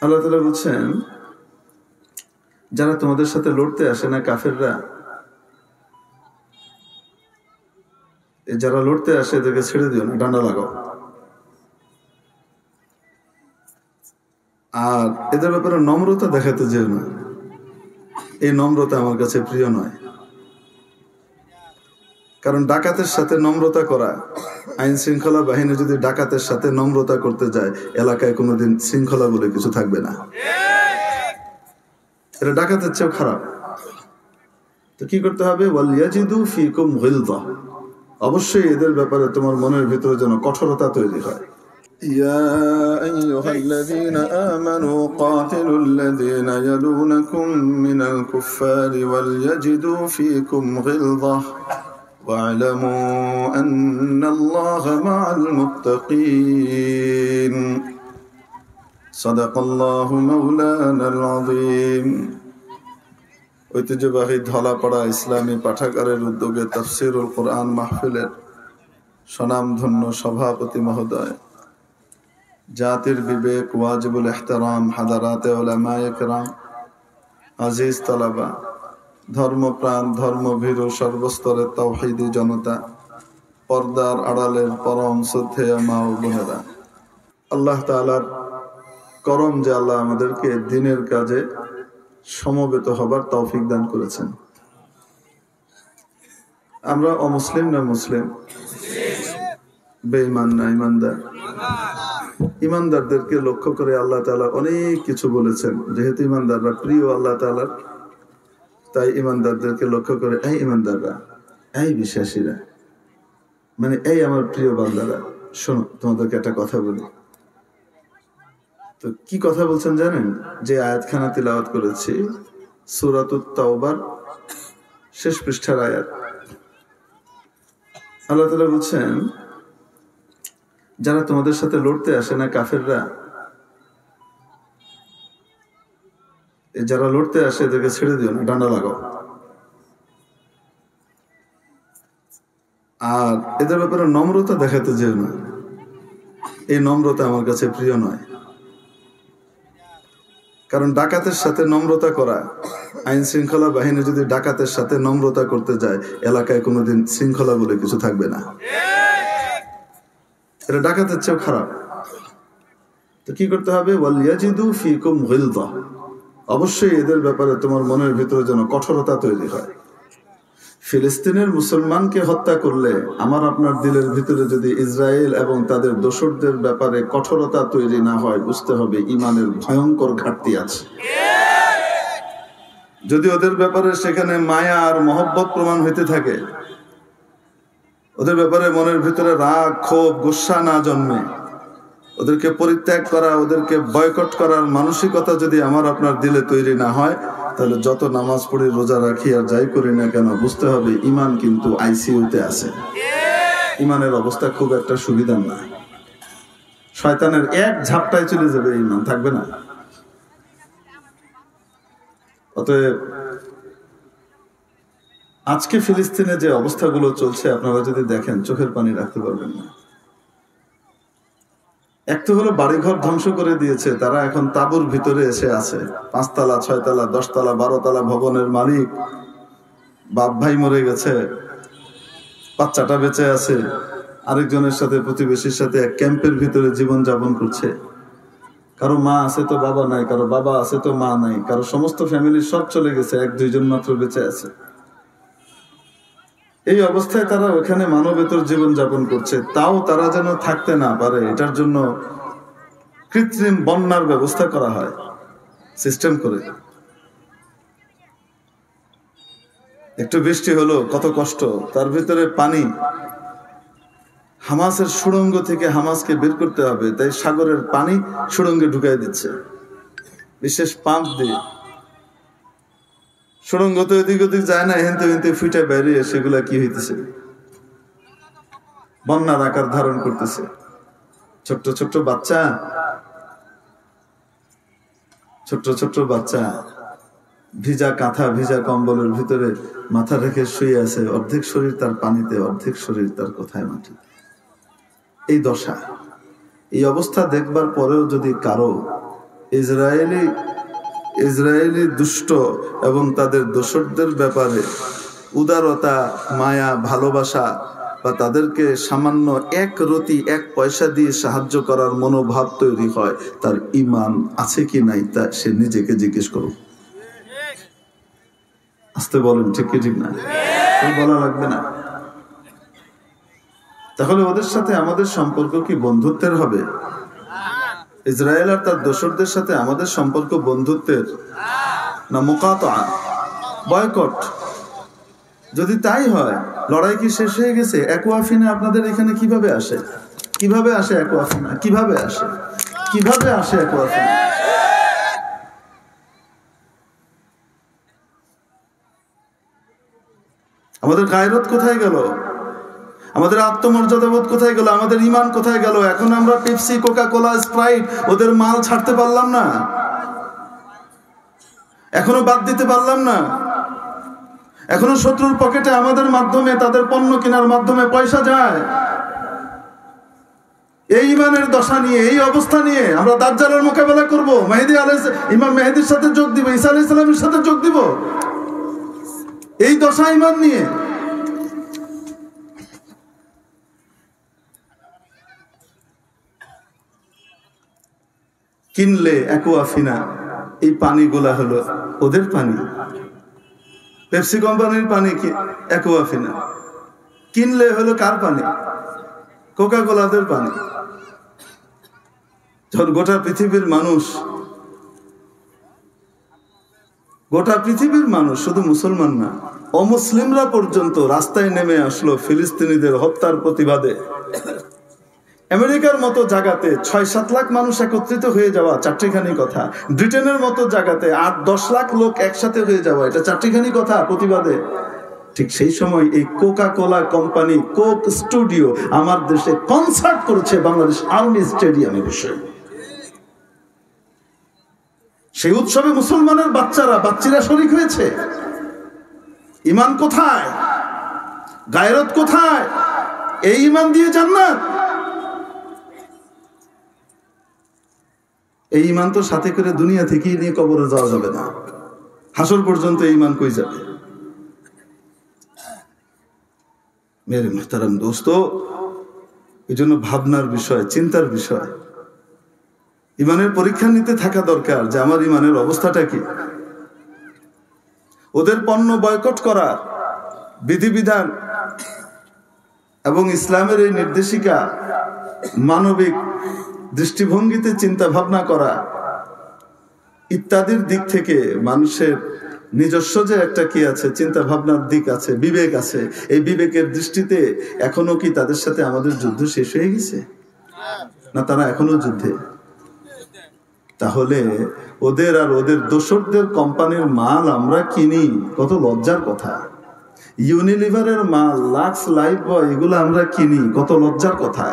আল্লাহ তাআলা বলছেন, যারা তোমাদের সাথে লড়তে আসে না কাফেররা, যারা লড়তে আসে এদেরকে ছেড়ে দিও না, ডান্ডা লাগাও। আর এদের ব্যাপারে নম্রতা দেখাতে যেও না, এই নম্রতা আমার কাছে প্রিয় নয়। কারণ ডাকাতের সাথে নম্রতা করা, আইন শৃঙ্খলা বাহিনী যদি ডাকাতের সাথে নম্রতা করতে যায়, এলাকায় কোনোদিন শৃঙ্খলা বলে কিছু থাকবে না। এটা ডাকাতের চেয়েও খারাপ। তো কি করতে হবে? ওয়ালিয়াজিদু ফীকুম গিলযা, অবশ্যই এদের ব্যাপারে তোমার মনের ভিতরে যেন কঠোরতা তৈরি হয়। ইয়া আইয়ুহাল্লাযীনা আমানু কাতিলুল্লাযীনা ইয়ালুনাকুম মিনাল কুফফারি ওয়ালয়াজিদু ফীকুম গিলযা ওয়া'লামু আন্নাল্লাহা মা'আল মুত্তাকীন। সাদাকাল্লাহু মাওলানাল আযীম। ঐতিহ্যবাহী ধলাপাড়া ইসলামী পাঠাগারের উদ্যোগে তাফসীরুল কোরআন মাহফিলের স্বনামধন্য সভাপতি মহোদয়, জাতির বিবেক ওয়াজিবুল ইহতারাম হাদারাতে উলামায়ে কেরাম, আজিজ তালাবা, ধর্মপ্রাণ ধর্মভীরু সর্বস্তরের তাওহীদি জনতা, পর্দার আড়ালের পরম শ্রদ্ধেয় মা ও বোনেরা, আল্লাহ তাআলার করম যে আল্লাহ আমাদেরকে দ্বীনের কাজে সমবেত হবার তৌফিক দান করেছেন। আমরা অমুসলিম না মুসলিম? বেঈমান না ঈমানদার? ঈমানদারদেরকে লক্ষ্য করে আল্লাহ তাআলা অনেক কিছু বলেছেন। যেহেতু ঈমানদাররা প্রিয় আল্লাহ তাআলার, তাই ঈমানদারদেরকে লক্ষ্য করে, এই ঈমানদাররা, এই বিশ্বাসীরা, মানে এই আমার প্রিয় বান্দারা, শোনো তোমাদেরকে একটা কথা বলি। তো কি কথা বলছেন জানেন? যে আয়াতখানা তিলাওয়াত করেছি, সূরাতুত তাওবার শেষ পৃষ্ঠার আয়াত। আল্লাহ তাআলা বলছেন, যারা তোমাদের সাথে লড়তে আসে না কাফেররা, যারা লড়তে আসে এদেরকে ছেড়ে দিও না, ডান্ডা লাগাও। আর এদের ব্যাপারে নম্রতা দেখাতে যেও না, এই নম্রতা আমার কাছে প্রিয় নয়। কারণ ডাকাতের সাথে নম্রতা করা, আইন শৃঙ্খলা বাহিনী যদি ডাকাতের সাথে নম্রতা করতে যায়, এলাকায় কোনোদিন শৃঙ্খলা বলে কিছু থাকবে না। এটা ডাকাতের চেয়েও খারাপ। তো কি করতে হবে? ওয়ালিয়াজিদু ফীকুম গিলযা, অবশ্যই এদের ব্যাপারে তোমার মনের ভিতরে যেন কঠোরতা তৈরি হয়। ফিলিস্তিনের মুসলমানকে হত্যা করলে আমার আপনার দিলের ভিতরে যদি ইসরায়েল এবং তাদের দোসরদের ব্যাপারে কঠোরতা তৈরি না হয়, বুঝতে হবে ঈমানের ভয়ঙ্কর ঘাটতি আছে। যদি ওদের ব্যাপারে সেখানে মায়া আর মহব্বত প্রমাণ হইতে থাকে, ওদের ব্যাপারে মনের ভিতরে রাগ, ক্ষোভ, গুসা না জন্মে, ওদেরকে পরিত্যাগ করা, ওদেরকে বয়কট করার মানসিকতা যদি আমার আপনার দিলে তৈরি না হয়, তাহলে যত নামাজ পড়ি, রোজা রাখি আর যাই করি না কেন, বুঝতে হবে ঈমান কিন্তু আইসিইউতে আছে। ঈমানের অবস্থা খুব একটা সুবিধা না। শয়তানের এক ঝাপটায় চলে যাবে, ঈমান থাকবে না। অতএব আজকে ফিলিস্তিনে যে অবস্থাগুলো চলছে, আপনারা যদি দেখেন চোখের পানি রাখতে পারবেন না। এক তো হলো বাড়িঘর ধ্বংস করে দিয়েছে, তারা এখন তাঁবুর ভিতরে এসে আছে। 5 তলা, 6 তলা, 10 তলা, 12 তলা ভবনের মালিক, বাপ ভাই মরে গেছে, বাচ্চাটা বেঁচে আছে, আরেকজনের সাথে, প্রতিবেশীর সাথে এক ক্যাম্পের ভিতরে জীবন যাপন করছে। কারো মা আছে তো বাবা নাই, কারো বাবা আছে তো মা নাই, কারো সমস্ত ফ্যামিলির সব চলে গেছে, 1-2 জন মাত্র বেঁচে আছে। এই অবস্থায় তারা ওখানে মানবেতর জীবন যাপন করছে। তাও তারা যেন থাকতে না পারে, এটার জন্য কৃত্রিম বন্যার ব্যবস্থা করা হয় সিস্টেম করে। একটু বৃষ্টি হলো, কত কষ্ট, তার ভিতরে পানি। হামাসের সুড়ঙ্গ থেকে হামাসকে বের করতে হবে, তাই সাগরের পানি সুড়ঙ্গে ঢুকাই দিচ্ছে বিশেষ পাম্প দিয়ে। সুড়ঙ্গ তো এদিক ওদিক যায় না, হেনতে হেনতে ফুটে বেরিয়ে সেগুলা কি হইতেছে, বন্যার আকার ধারণ করতেছে। ছোট্ট ছোট্ট বাচ্চা, ছোট্ট ছোট্ট বাচ্চা ভিজা কাঁথা, ভিজা কম্বলের ভিতরে মাথা রেখে শুয়ে আছে, অর্ধেক শরীর তার পানিতে, অর্ধেক শরীর তার কোথায় মাটি। এই দশা, এই অবস্থা দেখবার পরেও যদি কারো ইসরায়েলি দুষ্ট এবং তাদের দোসরদের ব্যাপারে উদারতা, মায়া, ভালোবাসা বা তাদেরকে সামান্য এক রতি এক পয়সা দিয়ে সাহায্য করার মনোভাব তৈরি হয়, তার ঈমান আছে কি নাই তা সে নিজেকে জিজ্ঞেস করুক। আসতে বলেন, ঠিক কি ঠিক না? বলা লাগবে না। তাহলে ওদের সাথে আমাদের সম্পর্ক কি বন্ধুত্বের হবে? ইসরায়েল আর তার দোসরদের সাথে আমাদের সম্পর্ক বন্ধুত্বের না মুকাতা, বয়কট? যদি তাই হয়, লড়াই কি শেষ হয়ে গেছে? অ্যাকুয়াফিনা আপনাদের এখানে কিভাবে আসে? কিভাবে আসে অ্যাকুয়াফিনা? কিভাবে আসে অ্যাকুয়াফিনা? আমাদের গায়রত কোথায় গেল? আমাদের আত্মমর্যাদাবোধ কোথায় গেল? আমাদের ঈমান কোথায় গেল? এখন আমরা পেপসি, কোকা কোলা, স্প্রাইট ওদের মাল ছাড়তে পারলাম না, এখনো বাদ দিতে পারলাম না। এখনো শত্রুর পকেটে আমাদের মাধ্যমে, তাদের পণ্য কেনার মাধ্যমে পয়সা যায়। এই ঈমানের দশা নিয়ে, এই অবস্থা নিয়ে আমরা দাজ্জালের মোকাবেলা করব? ইমাম মেহেদীর সাথে যোগ দিব, ঈসা আলাইহিস সালামের সাথে যোগ দিব? এই দশা ঈমান নিয়ে? কিনলে অ্যাকুয়াফিনা, এই পানিগুলা হলো ওদের পানি। পেপসি কোম্পানির পানি কি অ্যাকুয়াফিনা? কিনলে হলো কার পানি? কোকা কোলাদের পানি। যখন গোটা পৃথিবীর মানুষ, শুধু মুসলমান না, অমুসলিমরা পর্যন্ত রাস্তায় নেমে আসলো ফিলিস্তিনিদের হত্যার প্রতিবাদে। আমেরিকার মতো জায়গাতে ৬-৭ লাখ মানুষ একত্রিত হয়ে যাওয়া চারটিখানি কথা। ব্রিটেনের মতো জায়গাতে ৮-১০ লাখ লোক একসাথে হয়ে যাওয়া, এটা চারটিখানি কথা প্রতিবাদে। ঠিক সেই সময় এই Coca Cola company, Coke studio আমার দেশে কনসার্ট করেছে বাংলাদেশ আর্মি স্টেডিয়ামে বসে। সেই উৎসবে মুসলমানের বাচ্চারা শরীক হয়েছে। ঈমান কোথায়? গায়রত কোথায়? এই ঈমান দিয়ে জান্নাত? এই ঈমান তো সাথে করে দুনিয়া থেকেই নিয়ে কবরে যাওয়া যাবে না, হাসর পর্যন্ত এই ঈমান কই যাবে? মেরে মুহতারাম দোস্ত, এই জন্য ভাবনার বিষয়, চিন্তার বিষয়। ঈমানের পরীক্ষা নিতে থাকা দরকার যে আমার ঈমানের অবস্থাটা কি। ওদের পণ্য বয়কট করার বিধিবিধান এবং ইসলামের এই নির্দেশিকা মানবিক দৃষ্টিভঙ্গিতে চিন্তা ভাবনা করা ইত্যাদির দিক থেকে মানুষের নিজস্ব যে একটা কি আছে, চিন্তা ভাবনার দিক আছে, বিবেক আছে। এই বিবেকের দৃষ্টিতে এখনো কি তাদের সাথে আমাদের যুদ্ধ শেষ হয়ে গেছে? না, তারা এখনো যুদ্ধে। তাহলে ওদের আর ওদের দোসরদের কোম্পানির মাল আমরা কিনি, কত লজ্জার কথা। ইউনিলিভারের মাল, লাক্স, লাইফ বয়, এগুলো আমরা কিনি, কত লজ্জার কথা।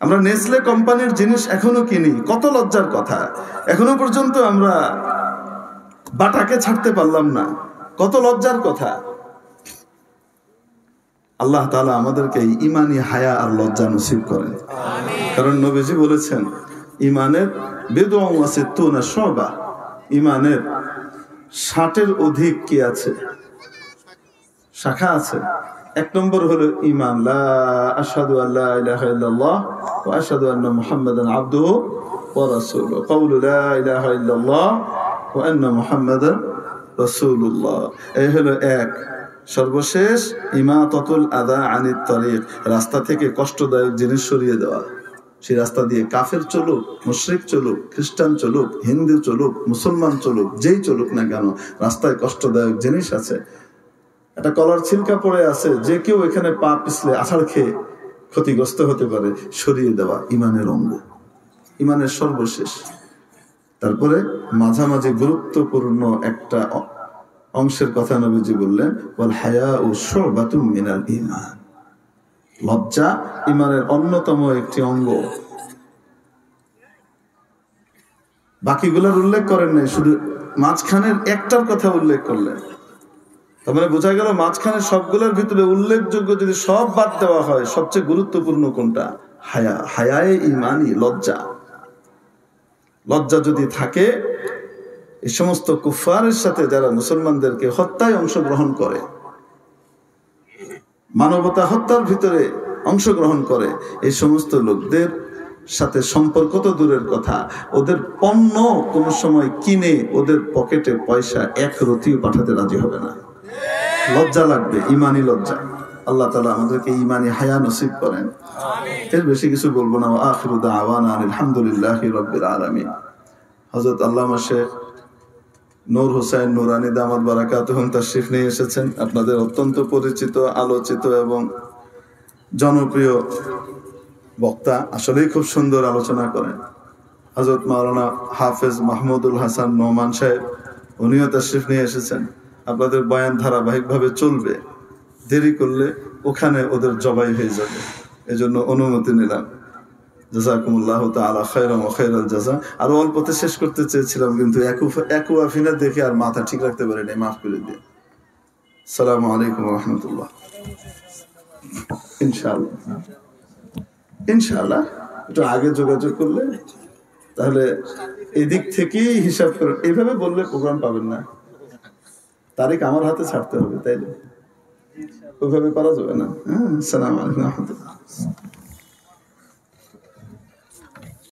আমরা নেসলে কোম্পানির জিনিস এখনো কিনি, কত লজ্জার কথা। এখনো পর্যন্ত আমরা বাটাকে ছাড়তে পারলাম না, কত লজ্জার কথা। আল্লাহ তাআলা আমাদেরকে ঈমানি হায়া আর লজ্জা নসিব করেন। কারণ নবীজি বলেছেন, ঈমানের বিদ'উন ওয়া সিত্তুনা শু'বা, ঈমানের ৬০-এর অধিক কি আছে, শাখা আছে। ১ নম্বর হলো ঈমান, লা আশহাদু আল্লা ইলাহা ইল্লাল্লাহ ওয়া আশহাদু আন্না মুহাম্মাদান আবদুহু ওয়া রাসূলুহু, কাউলু লা ইলাহা ইল্লাল্লাহ ওয়া আন্না মুহাম্মাদান রাসূলুল্লাহ। এই হলো ১। সর্বশেষ ইমাতাতুল আযা আনিত তারিক, রাস্তা থেকে কষ্টদায়ক জিনিস সরিয়ে দেওয়া। সেই রাস্তা দিয়ে কাফের চলুক, মুশরিক চলুক, খ্রিস্টান চলুক, হিন্দু চলুক, মুসলমান চলুক, যেই চলুক না কেন, রাস্তায় কষ্টদায়ক জিনিস আছে। একটা কলার ছিলকা পড়ে আছে, যে কেউ এখানে পা পিছলে আছাড় খেয়ে ক্ষতিগ্রস্ত হতে পারে, সরিয়ে দেওয়া ঈমানের অঙ্গ, ঈমানের সর্বশেষ। তারপরে মাঝামাঝি গুরুত্বপূর্ণ একটা অংশের কথা নবীজি বললেন, ওয়াল হায়াউ শু'বাতুম মিনাল ঈমান, লজ্জা ঈমানের অন্যতম একটি অঙ্গ। বাকিগুলোর উল্লেখ করেন নাই, শুধু মাঝখানের একটার কথা উল্লেখ করলেন। তার মানে বোঝা গেল মাঝখানে সবগুলোর ভিতরে উল্লেখযোগ্য যদি সব বাদ দেওয়া হয়, সবচেয়ে গুরুত্বপূর্ণ কোনটা? হায়া, হায়ায়ে ইমানি, লজ্জা। লজ্জা যদি থাকে, এই সমস্ত কুফারের সাথে যারা মুসলমানদেরকে হত্যায় অংশগ্রহণ করে, মানবতা হত্যার ভিতরে অংশগ্রহণ করে, এই সমস্ত লোকদের সাথে সম্পর্ক তো দূরের কথা, ওদের পণ্য কোনো সময় কিনে ওদের পকেটে পয়সা এক রতিও পাঠাতে রাজি হবে না। লজ্জা লাগবে, ইমানি লজ্জা। আল্লাহ তাআলা আমাদেরকে ইমানি হায়া নসিব করেন। এর বেশি কিছু বলবো না। আখিরু দাওয়ানা আলহামদুলিল্লাহি রাব্বিল আলামিন। হযরত আল্লামা শেখ নূর হোসেন নুরানি দামাত বারাকাতুহুম তাশরিফ নিয়ে এসেছেন। আপনাদের অত্যন্ত পরিচিত, আলোচিত এবং জনপ্রিয় বক্তা। আসলেই খুব সুন্দর আলোচনা করেন। হযরত মাওলানা হাফেজ মাহমুদুল হাসান নোমান সাহেব, উনিও তাশরিফ নিয়ে এসেছেন। আপনাদের বয়ান ধারাবাহিকভাবে চলবে, দেরি করলে ওখানে ওদের জবাই হয়ে যাবে, এজন্য অনুমতি নিলাম। জাযাকুমুল্লাহু তাআলা খায়রান ওয়া খায়রাল জাযা। আরো অল্পতে শেষ করতে চেয়েছিলাম, কিন্তু একুয়াফিনা দেখে আর মাথা ঠিক রাখতে পারি নাই, মাফ করে দিন। আসসালামু আলাইকুম ওয়া রাহমাতুল্লাহ। ইনশাআল্লাহ ইনশাআল্লাহ একটু আগে যোগাযোগ করলে তাহলে এদিক থেকেই হিসাব করে, এইভাবে বললে প্রোগ্রাম পাবেন না। তারিখ আমার হাতে ছাড়তে হবে, তাইলে ওইভাবে করা যাবে না। হ্যাঁ, আসসালামু আলাইকুম ওয়া রাহমাতুল্লাহ।